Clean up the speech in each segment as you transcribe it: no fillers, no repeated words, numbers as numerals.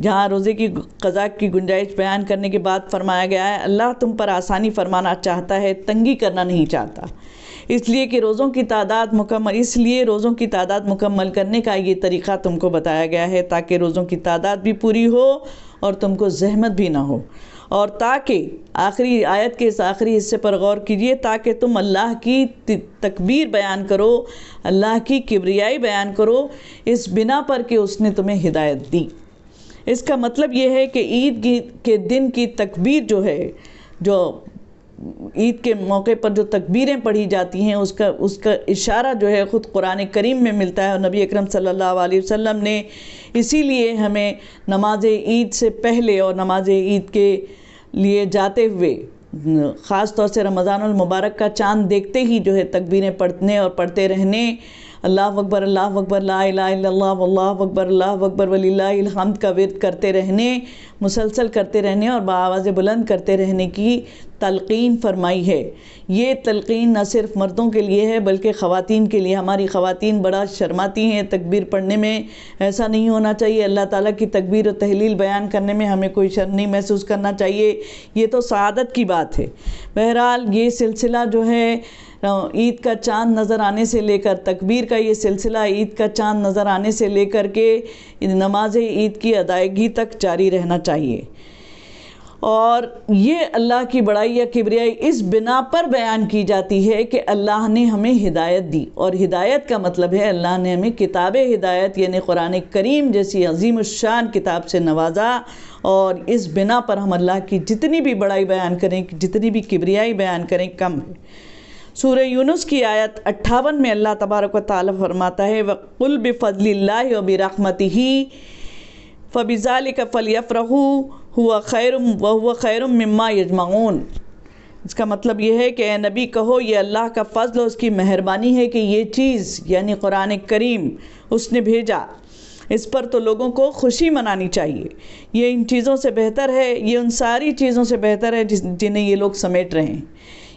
جہاں روزے کی قضا کی گنجائش بیان کرنے کے بعد فرمایا گیا ہے اللہ تم پر آسانی فرمانا چاہتا ہے، تنگی کرنا نہیں چاہتا، اس لیے روزوں کی تعداد مکمل کرنے کا یہ طریقہ تم کو بتایا گیا ہے تاکہ روزوں کی تعداد بھی پوری ہو اور تم کو زحمت بھی نہ ہو، اور تاکہ آخری آیت کے اس آخری حصے پر غور کیجئے تاکہ تم اللہ کی تکبیر بیان کرو، اللہ کی کبریائی بیان کرو، اس بنا پر کہ اس نے تمہیں ہدایت دی۔ اس کا مطلب یہ ہے کہ عید کے دن کی تکبیر جو ہے، جو عید کے موقع پر جو تکبیریں پڑھی جاتی ہیں اس کا اشارہ جو ہے خود قرآن کریم میں ملتا ہے، اور نبی اکرم صلی اللہ علیہ وسلم نے اسی لیے ہمیں نماز عید سے پہلے اور نماز عید کے لیے جاتے ہوئے خاص طور سے رمضان المبارک کا چاند دیکھتے ہی جو ہے تکبیریں پڑھنے اور پڑھتے رہنے، اللہ اکبر لا الہ الا اللہ واللہ اکبر اللہ اکبر وللہ الحمد کا ورد کرتے رہنے، مسلسل کرتے رہنے اور بآواز بلند کرتے رہنے کی تلقین فرمائی ہے۔ یہ تلقین نہ صرف مردوں کے لیے ہے بلکہ خواتین کے لیے۔ ہماری خواتین بڑا شرماتی ہیں تکبیر پڑھنے میں، ایسا نہیں ہونا چاہیے۔ اللہ تعالیٰ کی تکبیر و تحلیل بیان کرنے میں ہمیں کوئی شرم نہیں محسوس کرنا چاہیے، یہ تو سعادت کی بات ہے۔ بہرحال یہ سلسلہ جو ہے عید کا چاند نظر آنے سے لے کر تکبیر کا یہ سلسلہ عید کا چاند نظر آنے سے لے کر کے نماز عید کی ادائیگی تک جاری رہنا چاہیے، اور یہ اللہ کی بڑائی یا کبریائی اس بنا پر بیان کی جاتی ہے کہ اللہ نے ہمیں ہدایت دی، اور ہدایت کا مطلب ہے اللہ نے ہمیں کتاب ہدایت یعنی قرآن کریم جیسی عظیم الشان کتاب سے نوازا، اور اس بنا پر ہم اللہ کی جتنی بھی بڑائی بیان کریں، جتنی بھی کبریائی بیان کریں کم ہے۔ سورہ یونس کی آیت 58 میں اللہ تبارک و تعالی فرماتا ہے وَقُلْ بِفَضْلِ اللَّهِ وَبِرَحْمَتِهِ فَبِذَلِكَ فَلْيَفْرَحُوا هُوَ خَيْرٌ مِّمَّا يَجْمَعُونَ۔ اس کا مطلب یہ ہے کہ اے نبی کہو یہ اللہ کا فضل و اس کی مہربانی ہے کہ یہ چیز یعنی قرآن کریم اس نے بھیجا، اس پر تو لوگوں کو خوشی منانی چاہیے۔ یہ ان چیزوں سے بہتر ہے، یہ ان ساری چیزوں سے بہتر ہے جنہیں یہ لوگ سمیٹ رہے ہیں۔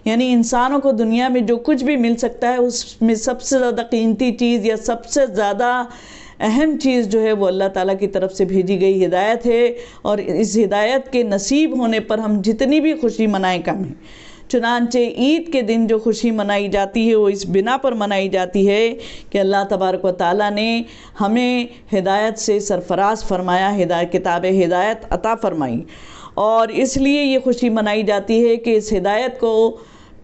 یعنی انسانوں کو دنیا میں جو کچھ بھی مل سکتا ہے اس میں سب سے زیادہ قیمتی چیز یا سب سے زیادہ اہم چیز جو ہے وہ اللہ تعالیٰ کی طرف سے بھیجی گئی ہدایت ہے، اور اس ہدایت کے نصیب ہونے پر ہم جتنی بھی خوشی منائیں کم ہیں۔ چنانچہ عید کے دن جو خوشی منائی جاتی ہے وہ اس بنا پر منائی جاتی ہے کہ اللہ تبارک و تعالیٰ نے ہمیں ہدایت سے سرفراز فرمایا، کتاب ہدایت عطا فرمائی، اور اس لیے یہ خوشی منائی جاتی ہے کہ اس ہدایت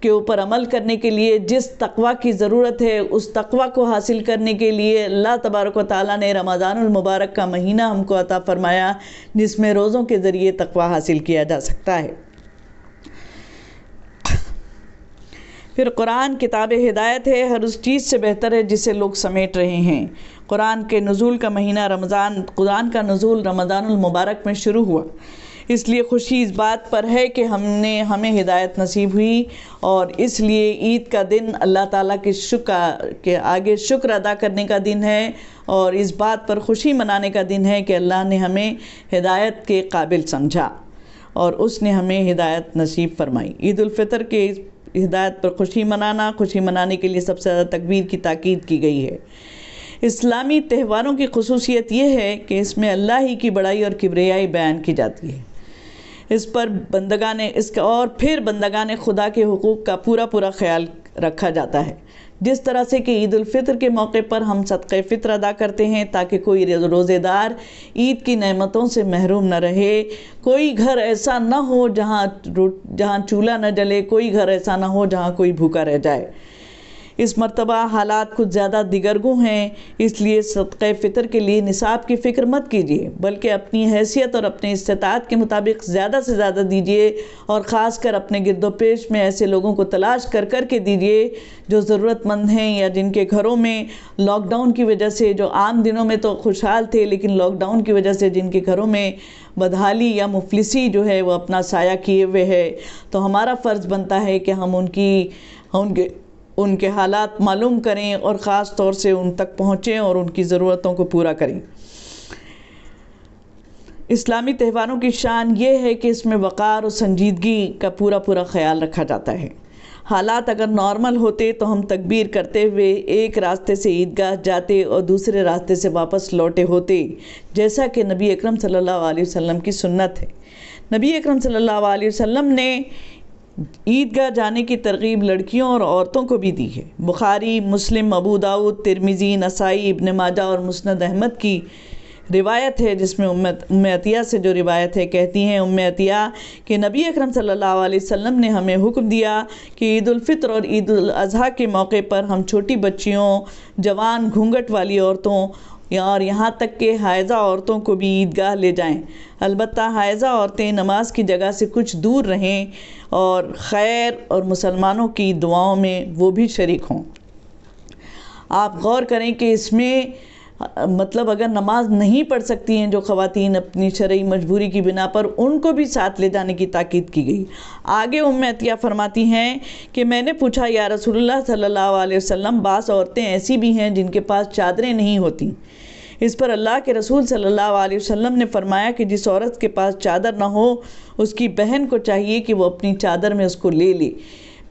کے اوپر عمل کرنے کے لیے جس تقوی کی ضرورت ہے اس تقوی کو حاصل کرنے کے لیے اللہ تبارک و تعالیٰ نے رمضان المبارک کا مہینہ ہم کو عطا فرمایا جس میں روزوں کے ذریعے تقوی حاصل کیا جا سکتا ہے۔ پھر قرآن کتاب ہدایت ہے، ہر اس چیز سے بہتر ہے جسے لوگ سمیٹ رہے ہیں۔ قرآن کے نزول کا مہینہ قرآن کا نزول رمضان المبارک میں شروع ہوا، اس لیے خوشی اس بات پر ہے کہ ہمیں ہدایت نصیب ہوئی، اور اس لیے عید کا دن اللہ تعالیٰ کے آگے شکر ادا کرنے کا دن ہے، اور اس بات پر خوشی منانے کا دن ہے کہ اللہ نے ہمیں ہدایت کے قابل سمجھا اور اس نے ہمیں ہدایت نصیب فرمائی۔ عید الفطر کے ہدایت پر خوشی منانے کے لیے سب سے زیادہ تکبیر کی تاکید کی گئی ہے۔ اسلامی تہواروں کی خصوصیت یہ ہے کہ اس میں اللہ ہی کی بڑائی اور کبریائی بیان کی جاتی ہے، پھر بندگان خدا کے حقوق کا پورا خیال رکھا جاتا ہے، جس طرح سے کہ عید الفطر کے موقع پر ہم صدقہ فطر ادا کرتے ہیں تاکہ کوئی روزے دار عید کی نعمتوں سے محروم نہ رہے، کوئی گھر ایسا نہ ہو جہاں چولہا نہ جلے، کوئی گھر ایسا نہ ہو جہاں کوئی بھوکا رہ جائے۔ اس مرتبہ حالات کچھ زیادہ دیگرگوں ہیں، اس لیے صدقہ فطر کے لیے نصاب کی فکر مت کیجیے بلکہ اپنی حیثیت اور اپنے استطاعت کے مطابق زیادہ سے زیادہ دیجیے، اور خاص کر اپنے گرد و پیش میں ایسے لوگوں کو تلاش کر کے دیجیے جو ضرورت مند ہیں یا جن کے گھروں میں لاک ڈاؤن کی وجہ سے، جو عام دنوں میں تو خوشحال تھے لیکن لاک ڈاؤن کی وجہ سے جن کے گھروں میں بدحالی یا مفلسی جو ہے وہ اپنا سایہ کیے ہوئے ہے، تو ہمارا فرض بنتا ہے کہ ہم ان کے حالات معلوم کریں اور خاص طور سے ان تک پہنچیں اور ان کی ضرورتوں کو پورا کریں۔ اسلامی تہواروں کی شان یہ ہے کہ اس میں وقار اور سنجیدگی کا پورا خیال رکھا جاتا ہے۔ حالات اگر نارمل ہوتے تو ہم تکبیر کرتے ہوئے ایک راستے سے عیدگاہ جاتے اور دوسرے راستے سے واپس لوٹے ہوتے، جیسا کہ نبی اکرم صلی اللہ علیہ وسلم کی سنت ہے۔ نبی اکرم صلی اللہ علیہ وسلم نے عیدگاہ جانے کی ترغیب لڑکیوں اور عورتوں کو بھی دی ہے۔ بخاری، مسلم، ابو داؤد، ترمذی، نسائی، ابن ماجہ اور مسند احمد کی روایت ہے، جس میں ام عطیہ سے جو روایت ہے، کہتی ہیں ام عطیہ کہ نبی اکرم صلی اللہ علیہ وسلم نے ہمیں حکم دیا کہ عید الفطر اور عید الاضحیٰ کے موقع پر ہم چھوٹی بچیوں، جوان گھونگھٹ والی عورتوں اور یہاں تک کہ حائضہ عورتوں کو بھی عیدگاہ لے جائیں، البتہ حائضہ عورتیں نماز کی جگہ سے کچھ دور رہیں اور خیر اور مسلمانوں کی دعاؤں میں وہ بھی شریک ہوں۔ آپ غور کریں کہ اس میں مطلب اگر نماز نہیں پڑھ سکتی ہیں جو خواتین اپنی شرعی مجبوری کی بنا پر، ان کو بھی ساتھ لے جانے کی تاکید کی گئی۔ آگے ام عطیہ فرماتی ہیں کہ میں نے پوچھا یا رسول اللہ صلی اللہ علیہ وسلم، بعض عورتیں ایسی بھی ہیں جن کے پاس چادریں نہیں ہوتی۔ اس پر اللہ کے رسول صلی اللہ علیہ وسلم نے فرمایا کہ جس عورت کے پاس چادر نہ ہو اس کی بہن کو چاہیے کہ وہ اپنی چادر میں اس کو لے لے۔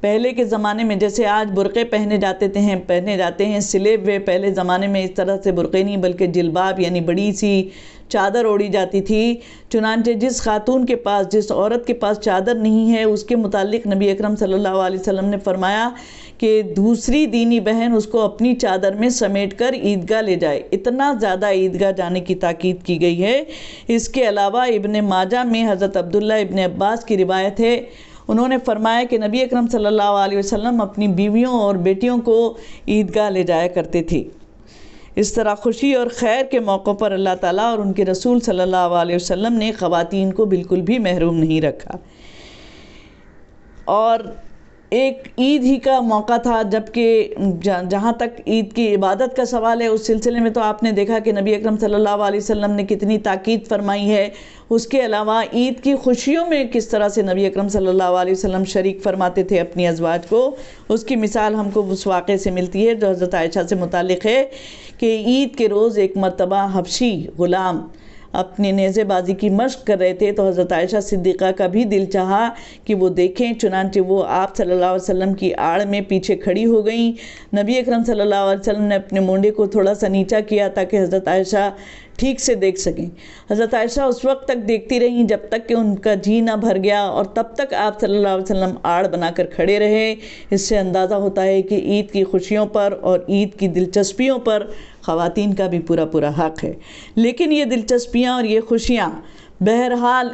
پہلے کے زمانے میں جیسے آج برقعے پہنے جاتے ہیں سلے ہوئے، پہلے زمانے میں اس طرح سے برقعے نہیں بلکہ جلباب یعنی بڑی سی چادر اوڑھی جاتی تھی۔ چنانچہ جس خاتون کے پاس، جس عورت کے پاس چادر نہیں ہے، اس کے متعلق نبی اکرم صلی اللہ علیہ وسلم نے فرمایا کہ دوسری دینی بہن اس کو اپنی چادر میں سمیٹ کر عیدگاہ لے جائے۔ اتنا زیادہ عیدگاہ جانے کی تاکید کی گئی ہے۔ اس کے علاوہ ابن ماجہ میں حضرت عبداللہ ابن عباس کی روایت ہے، انہوں نے فرمایا کہ نبی اکرم صلی اللہ علیہ وسلم اپنی بیویوں اور بیٹیوں کو عیدگاہ لے جایا کرتے تھے۔ اس طرح خوشی اور خیر کے موقعوں پر اللہ تعالیٰ اور ان کے رسول صلی اللہ علیہ وسلم نے خواتین کو بالکل بھی محروم نہیں رکھا۔ اور ایک عید ہی کا موقع تھا، جبکہ جہاں تک عید کی عبادت کا سوال ہے اس سلسلے میں تو آپ نے دیکھا کہ نبی اکرم صلی اللہ علیہ وسلم نے کتنی تاکید فرمائی ہے۔ اس کے علاوہ عید کی خوشیوں میں کس طرح سے نبی اکرم صلی اللہ علیہ وسلم شریک فرماتے تھے اپنی ازواج کو، اس کی مثال ہم کو اس واقعے سے ملتی ہے جو حضرت عائشہ سے متعلق ہے کہ عید کے روز ایک مرتبہ حبشی غلام اپنی نیزے بازی کی مشق کر رہے تھے تو حضرت عائشہ صدیقہ کا بھی دل چاہا کہ وہ دیکھیں، چنانچہ وہ آپ صلی اللہ علیہ وسلم کی آڑ میں پیچھے کھڑی ہو گئیں۔ نبی اکرم صلی اللہ علیہ وسلم نے اپنے مونڈے کو تھوڑا سا نیچا کیا تاکہ حضرت عائشہ ٹھیک سے دیکھ سکیں۔ حضرت عائشہ اس وقت تک دیکھتی رہیں جب تک کہ ان کا جی نہ بھر گیا، اور تب تک آپ صلی اللہ علیہ وسلم آڑ بنا کر کھڑے رہے۔ اس سے اندازہ ہوتا ہے کہ عید کی خوشیوں پر اور عید کی دلچسپیوں پر خواتین کا بھی پورا حق ہے، لیکن یہ دلچسپیاں اور یہ خوشیاں بہرحال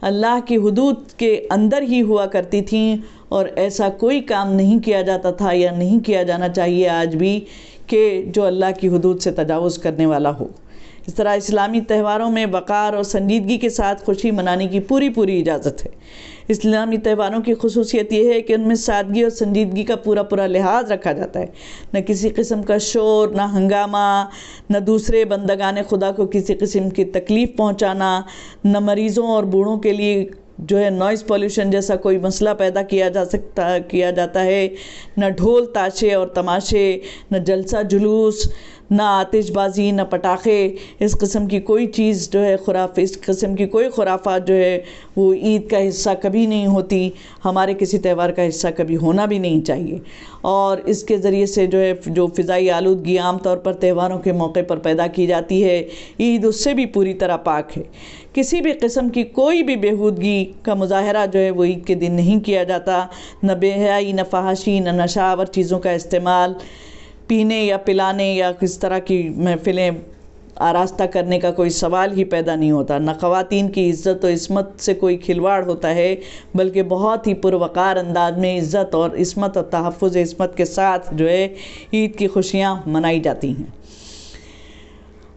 اللہ کی حدود کے اندر ہی ہوا کرتی تھیں، اور ایسا کوئی کام نہیں کیا جاتا تھا یا نہیں کیا جانا چاہیے آج بھی کہ جو اللہ کی حدود سے تجاوز کرنے والا ہو۔ اس طرح اسلامی تہواروں میں وقار اور سنجیدگی کے ساتھ خوشی منانے کی پوری اجازت ہے۔ اسلامی تہواروں کی خصوصیت یہ ہے کہ ان میں سادگی اور سنجیدگی کا پورا لحاظ رکھا جاتا ہے، نہ کسی قسم کا شور، نہ ہنگامہ، نہ دوسرے بندگان خدا کو کسی قسم کی تکلیف پہنچانا، نہ مریضوں اور بوڑھوں کے لیے جو ہے نوائز پولیوشن جیسا کوئی مسئلہ پیدا کیا جاتا ہے، نہ ڈھول تاشے اور تماشے، نہ جلسہ جلوس، نہ آتش بازی، نہ پٹاخے۔ اس قسم کی کوئی چیز جو ہے اس قسم کی کوئی خرافات جو ہے وہ عید کا حصہ کبھی نہیں ہوتی، ہمارے کسی تہوار کا حصہ کبھی ہونا بھی نہیں چاہیے۔ اور اس کے ذریعے سے جو فضائی آلودگی عام طور پر تہواروں کے موقع پر پیدا کی جاتی ہے، عید اس سے بھی پوری طرح پاک ہے۔ کسی بھی قسم کی کوئی بھی بےہودگی کا مظاہرہ جو ہے وہ عید کے دن نہیں کیا جاتا، نہ بے حیائی، نہ فحاشی، نہ نشہ آور چیزوں کا استعمال، پینے یا پلانے یا کس طرح کی محفلیں آراستہ کرنے کا کوئی سوال ہی پیدا نہیں ہوتا۔ نہ خواتین کی عزت و عصمت سے کوئی کھلواڑ ہوتا ہے، بلکہ بہت ہی پروقار انداز میں عزت اور عصمت اور تحفظ عصمت کے ساتھ جو ہے عید کی خوشیاں منائی جاتی ہیں،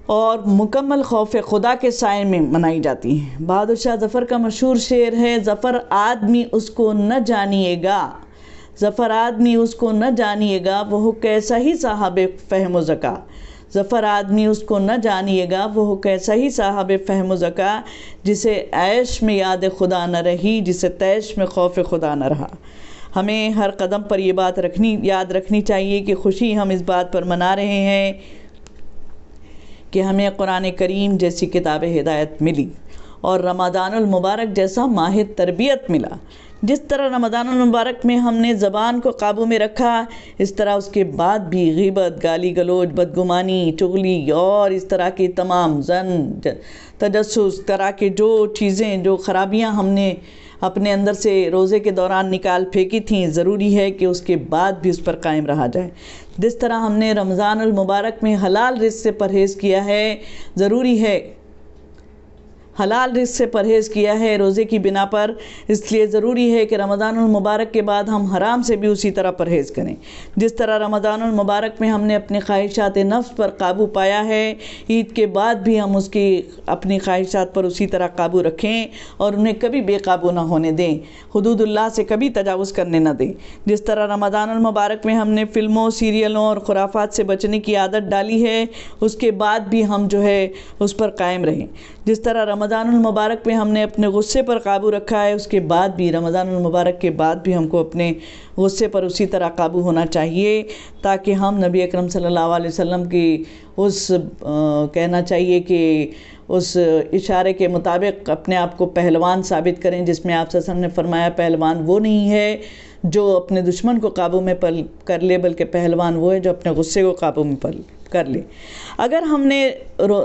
اور مکمل خوف خدا کے سائے میں منائی جاتی ہیں۔ بہادر شاہ ظفر کا مشہور شعر ہے، ظفر آدمی اس کو نہ جانیے گا، ظفر آدمی اس کو نہ جانیے گا، وہ کیسا ہی صاحب فہم و ذکا۔ ظفر آدمی اس کو نہ جانیے گا، وہ کیسا ہی صاحب فہم و ذکا، جسے عیش میں یاد خدا نہ رہی، جسے تیش میں خوف خدا نہ رہا۔ ہمیں ہر قدم پر یہ بات یاد رکھنی چاہیے کہ خوشی ہم اس بات پر منا رہے ہیں کہ ہمیں قرآن کریم جیسی کتاب ہدایت ملی اور رمضان المبارک جیسا ماہ تربیت ملا، جس طرح رمضان المبارک میں ہم نے زبان کو قابو میں رکھا، اس طرح اس کے بعد بھی غیبت، گالی گلوچ، بدگمانی، چغلی اور اس طرح کی تمام تجسس طرح کے جو چیزیں، جو خرابیاں ہم نے اپنے اندر سے روزے کے دوران نکال پھینکی تھیں، ضروری ہے کہ اس کے بعد بھی اس پر قائم رہا جائے۔ جس طرح ہم نے رمضان المبارک میں حلال رزق سے پرہیز کیا ہے، ضروری ہے حلال رزق سے پرہیز کیا ہے روزے کی بنا پر، اس لیے ضروری ہے کہ رمضان المبارک کے بعد ہم حرام سے بھی اسی طرح پرہیز کریں۔ جس طرح رمضان المبارک میں ہم نے اپنی خواہشات نفس پر قابو پایا ہے، عید کے بعد بھی ہم اس کی اپنی خواہشات پر اسی طرح قابو رکھیں اور انہیں کبھی بے قابو نہ ہونے دیں، حدود اللہ سے کبھی تجاوز کرنے نہ دیں۔ جس طرح رمضان المبارک میں ہم نے فلموں، سیریلوں اور خرافات سے بچنے کی عادت ڈالی ہے، اس کے بعد بھی ہم جو ہے اس پر قائم رہیں۔ جس طرح رمضان المبارک میں ہم نے اپنے غصے پر قابو رکھا ہے، اس کے بعد بھی رمضان المبارک کے بعد بھی ہم کو اپنے غصے پر اسی طرح قابو ہونا چاہیے، تاکہ ہم نبی اکرم صلی اللہ علیہ وسلم کی اس کہنا چاہیے کہ اس اشارے کے مطابق اپنے آپ کو پہلوان ثابت کریں، جس میں آپ صلی اللہ علیہ وسلم نے فرمایا پہلوان وہ نہیں ہے جو اپنے دشمن کو قابو میں کر لے، بلکہ پہلوان وہ ہے جو اپنے غصے کو قابو میں کر لے۔ اگر ہم نے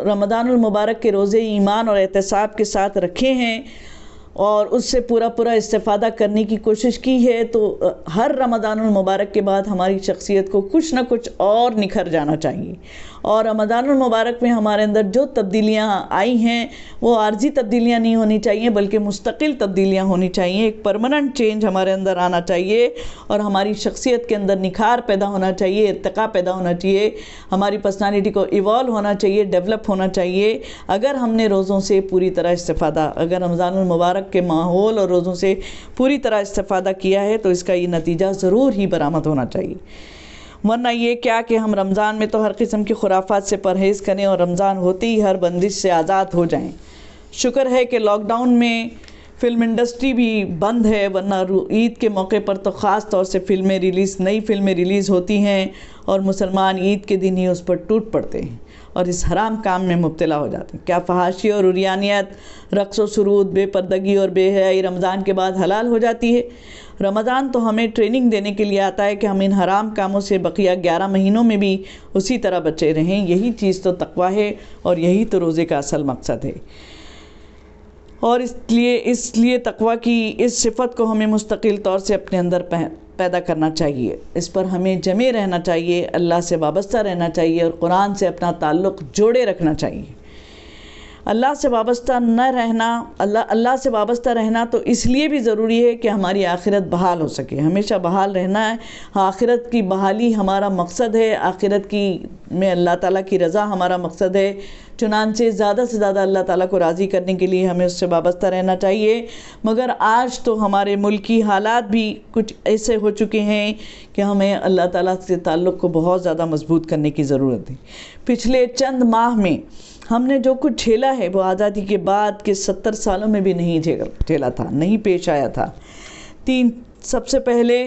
رمضان المبارک کے روزے ایمان اور احتساب کے ساتھ رکھے ہیں اور اس سے پورا استفادہ کرنے کی کوشش کی ہے، تو ہر رمضان المبارک کے بعد ہماری شخصیت کو کچھ نہ کچھ اور نکھر جانا چاہیے، اور رمضان المبارک میں ہمارے اندر جو تبدیلیاں آئی ہیں وہ عارضی تبدیلیاں نہیں ہونی چاہیے، بلکہ مستقل تبدیلیاں ہونی چاہیے، ایک پرماننٹ چینج ہمارے اندر آنا چاہیے، اور ہماری شخصیت کے اندر نکھار پیدا ہونا چاہیے، ارتقاء پیدا ہونا چاہیے، ہماری پرسنالٹی کو ایوالو ہونا چاہیے، ڈیولپ ہونا چاہیے۔ اگر ہم نے روزوں سے پوری طرح استفادہ، اگر رمضان المبارک کے ماحول اور روزوں سے پوری طرح استفادہ کیا ہے، تو اس کا یہ نتیجہ ضرور ہی برآمد ہونا چاہیے، ورنہ یہ کیا کہ ہم رمضان میں تو ہر قسم کی خرافات سے پرہیز کریں اور رمضان ہوتے ہی ہر بندش سے آزاد ہو جائیں۔ شکر ہے کہ لاک ڈاؤن میں فلم انڈسٹری بھی بند ہے، ورنہ عید کے موقع پر تو خاص طور سے نئی فلمیں ریلیز ہوتی ہیں اور مسلمان عید کے دن ہی اس پر ٹوٹ پڑتے ہیں اور اس حرام کام میں مبتلا ہو جاتے ہیں۔ کیا فحاشی اور عریانیت، رقص و سرود، بے پردگی اور بے حیائی رمضان کے بعد حلال ہو جاتی ہے؟ رمضان تو ہمیں ٹریننگ دینے کے لیے آتا ہے کہ ہم ان حرام کاموں سے بقیہ 11 مہینوں میں بھی اسی طرح بچے رہیں۔ یہی چیز تو تقویٰ ہے اور یہی تو روزے کا اصل مقصد ہے، اور اس لیے تقویٰ کی اس صفت کو ہمیں مستقل طور سے اپنے اندر پیدا کرنا چاہیے، اس پر ہمیں جمے رہنا چاہیے، اللہ سے وابستہ رہنا چاہیے اور قرآن سے اپنا تعلق جوڑے رکھنا چاہیے۔ اللہ سے وابستہ رہنا تو اس لیے بھی ضروری ہے کہ ہماری آخرت بحال ہو سکے، ہمیشہ بحال رہنا ہے۔ آخرت کی بحالی ہمارا مقصد ہے، آخرت میں اللہ تعالیٰ کی رضا ہمارا مقصد ہے، چنانچہ زیادہ سے زیادہ اللہ تعالیٰ کو راضی کرنے کے لیے ہمیں اس سے وابستہ رہنا چاہیے۔ مگر آج تو ہمارے ملکی حالات بھی کچھ ایسے ہو چکے ہیں کہ ہمیں اللہ تعالیٰ سے تعلق کو بہت زیادہ مضبوط کرنے کی ضرورت ہے۔ پچھلے چند ماہ میں ہم نے جو کچھ جھیلا ہے وہ آزادی کے بعد کے 70 سالوں میں بھی نہیں جھیلا تھا، نہیں پیش آیا تھا۔ سب سے پہلے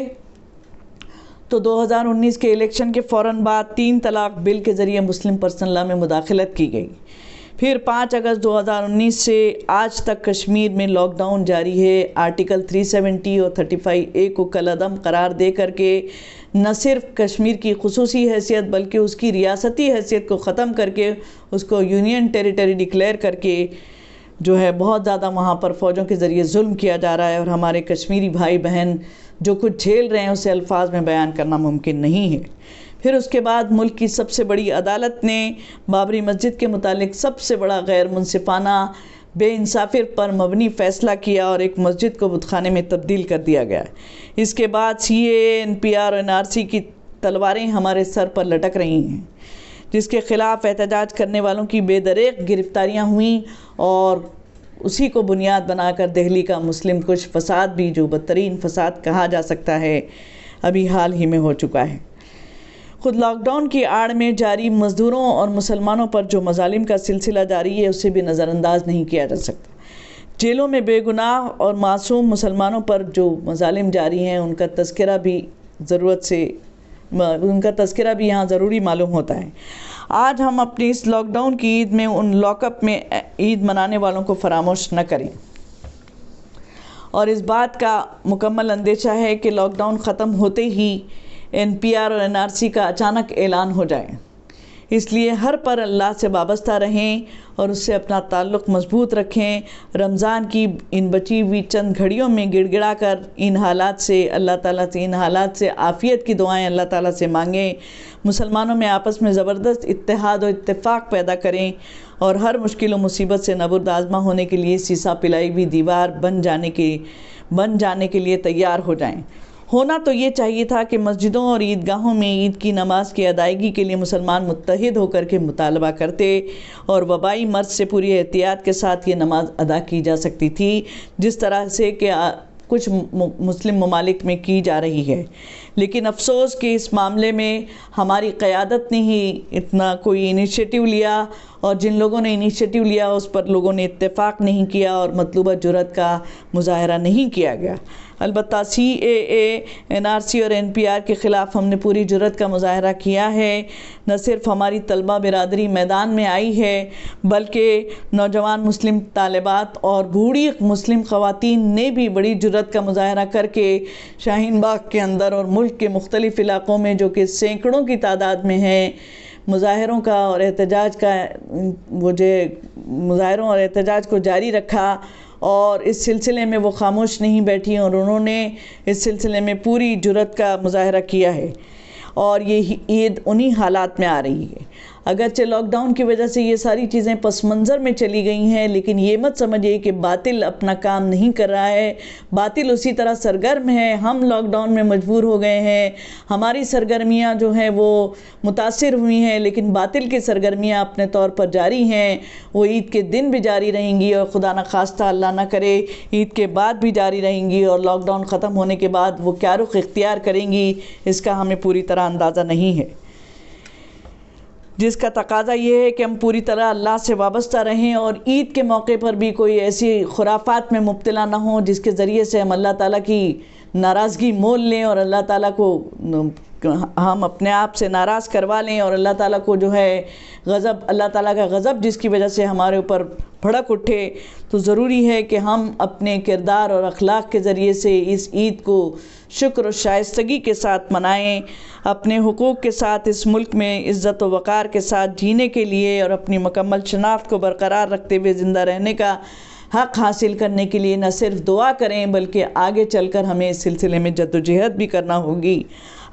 تو 2019 کے الیکشن کے فوراً بعد 3 طلاق بل کے ذریعے مسلم پرسنل لاء میں مداخلت کی گئی۔ پھر 5 اگست 2019 سے آج تک کشمیر میں لاک ڈاؤن جاری ہے۔ آرٹیکل 370 اور 35A کو کالعدم قرار دے کر کے نہ صرف کشمیر کی خصوصی حیثیت بلکہ اس کی ریاستی حیثیت کو ختم کر کے اس کو یونین ٹیریٹری ڈکلیئر کر کے جو ہے بہت زیادہ وہاں پر فوجوں کے ذریعے ظلم کیا جا رہا ہے، اور ہمارے کشمیری بھائی بہن جو کچھ جھیل رہے ہیں اسے الفاظ میں بیان کرنا ممکن نہیں ہے۔ پھر اس کے بعد ملک کی سب سے بڑی عدالت نے بابری مسجد کے متعلق سب سے بڑا غیر منصفانہ، بے انصافی پر مبنی فیصلہ کیا اور ایک مسجد کو بت خانے میں تبدیل کر دیا گیا۔ اس کے بعد CAA، NPR اور NRC کی تلواریں ہمارے سر پر لٹک رہی ہیں، جس کے خلاف احتجاج کرنے والوں کی بے دریغ گرفتاریاں ہوئیں، اور اسی کو بنیاد بنا کر دہلی کا مسلم کش فساد بھی، جو بدترین فساد کہا جا سکتا ہے، ابھی حال ہی میں ہو چکا ہے۔ خود لاک ڈاؤن کی آڑ میں جاری مزدوروں اور مسلمانوں پر جو مظالم کا سلسلہ جاری ہے اسے بھی نظر انداز نہیں کیا جا سکتا۔ جیلوں میں بے گناہ اور معصوم مسلمانوں پر جو مظالم جاری ہیں ان کا تذکرہ بھی یہاں ضروری معلوم ہوتا ہے۔ آج ہم اپنی اس لاک ڈاؤن کی عید میں ان لاک اپ میں عید منانے والوں کو فراموش نہ کریں، اور اس بات کا مکمل اندیشہ ہے کہ لاک ڈاؤن ختم ہوتے ہی NPR اور NRC کا اچانک اعلان ہو جائے۔ اس لیے ہر پر اللہ سے وابستہ رہیں اور اس سے اپنا تعلق مضبوط رکھیں۔ رمضان کی ان بچی ہوئی چند گھڑیوں میں گڑ گڑا کر ان حالات سے اللہ تعالیٰ سے عافیت کی دعائیں اللہ تعالیٰ سے مانگیں۔ مسلمانوں میں آپس میں زبردست اتحاد و اتفاق پیدا کریں اور ہر مشکل و مصیبت سے نبرد آزما ہونے کے لیے سیسا پلائی ہوئی دیوار بن جانے کے لیے تیار ہو جائیں۔ ہونا تو یہ چاہیے تھا کہ مسجدوں اور عیدگاہوں میں عید کی نماز کی ادائیگی کے لیے مسلمان متحد ہو کر کے مطالبہ کرتے اور وبائی مرض سے پوری احتیاط کے ساتھ یہ نماز ادا کی جا سکتی تھی، جس طرح سے کہ کچھ مسلم ممالک میں کی جا رہی ہے۔ لیکن افسوس کہ اس معاملے میں ہماری قیادت نے ہی اتنا کوئی انیشیٹو لیا، اور جن لوگوں نے انیشیٹو لیا اس پر لوگوں نے اتفاق نہیں کیا اور مطلوبہ جرأت کا مظاہرہ نہیں کیا گیا۔ البتہ CAA، NRC اور NPR کے خلاف ہم نے پوری جرأت کا مظاہرہ کیا ہے۔ نہ صرف ہماری طلبہ برادری میدان میں آئی ہے، بلکہ نوجوان مسلم طالبات اور بوڑھی مسلم خواتین نے بھی بڑی جرأت کا مظاہرہ کر کے شاہین باغ کے اندر اور ملک کے مختلف علاقوں میں، جو کہ سینکڑوں کی تعداد میں ہیں، مظاہروں اور احتجاج کو جاری رکھا، اور اس سلسلے میں وہ خاموش نہیں بیٹھی اور انہوں نے اس سلسلے میں پوری جرأت کا مظاہرہ کیا ہے۔ اور یہ عید انہی حالات میں آ رہی ہے۔ اگرچہ لاک ڈاؤن کی وجہ سے یہ ساری چیزیں پس منظر میں چلی گئی ہیں، لیکن یہ مت سمجھیے کہ باطل اپنا کام نہیں کر رہا ہے۔ باطل اسی طرح سرگرم ہے۔ ہم لاک ڈاؤن میں مجبور ہو گئے ہیں، ہماری سرگرمیاں جو ہیں وہ متاثر ہوئی ہیں، لیکن باطل کی سرگرمیاں اپنے طور پر جاری ہیں۔ وہ عید کے دن بھی جاری رہیں گی، اور خدا نخواستہ اللہ نہ کرے عید کے بعد بھی جاری رہیں گی، اور لاک ڈاؤن ختم ہونے کے بعد وہ کیا رخ اختیار کریں گی اس کا ہمیں پوری طرح اندازہ نہیں ہے، جس کا تقاضا یہ ہے کہ ہم پوری طرح اللہ سے وابستہ رہیں اور عید کے موقع پر بھی کوئی ایسی خرافات میں مبتلا نہ ہوں جس کے ذریعے سے ہم اللہ تعالیٰ کی ناراضگی مول لیں اور اللہ تعالیٰ کو ہم اپنے آپ سے ناراض کروا لیں، اور اللہ تعالیٰ کو جو ہے اللہ تعالیٰ کا غضب جس کی وجہ سے ہمارے اوپر بھڑک اٹھے۔ تو ضروری ہے کہ ہم اپنے کردار اور اخلاق کے ذریعے سے اس عید کو شکر و شائستگی کے ساتھ منائیں، اپنے حقوق کے ساتھ اس ملک میں عزت و وقار کے ساتھ جینے کے لیے اور اپنی مکمل شناخت کو برقرار رکھتے ہوئے زندہ رہنے کا حق حاصل کرنے کے لیے نہ صرف دعا کریں بلکہ آگے چل کر ہمیں اس سلسلے میں جدوجہد بھی کرنا ہوگی۔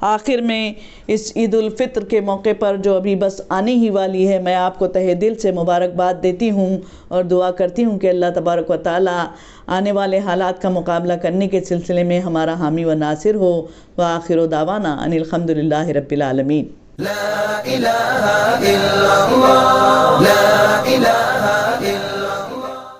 آخر میں اس عید الفطر کے موقع پر جو ابھی بس آنے ہی والی ہے، میں آپ کو تہہ دل سے مبارکباد دیتی ہوں اور دعا کرتی ہوں کہ اللہ تبارک و تعالی آنے والے حالات کا مقابلہ کرنے کے سلسلے میں ہمارا حامی و ناصر ہو۔ وآخر دعوانا ان الحمدللہ رب العالمین۔ لا الہ الا اللہ، لا الہ الا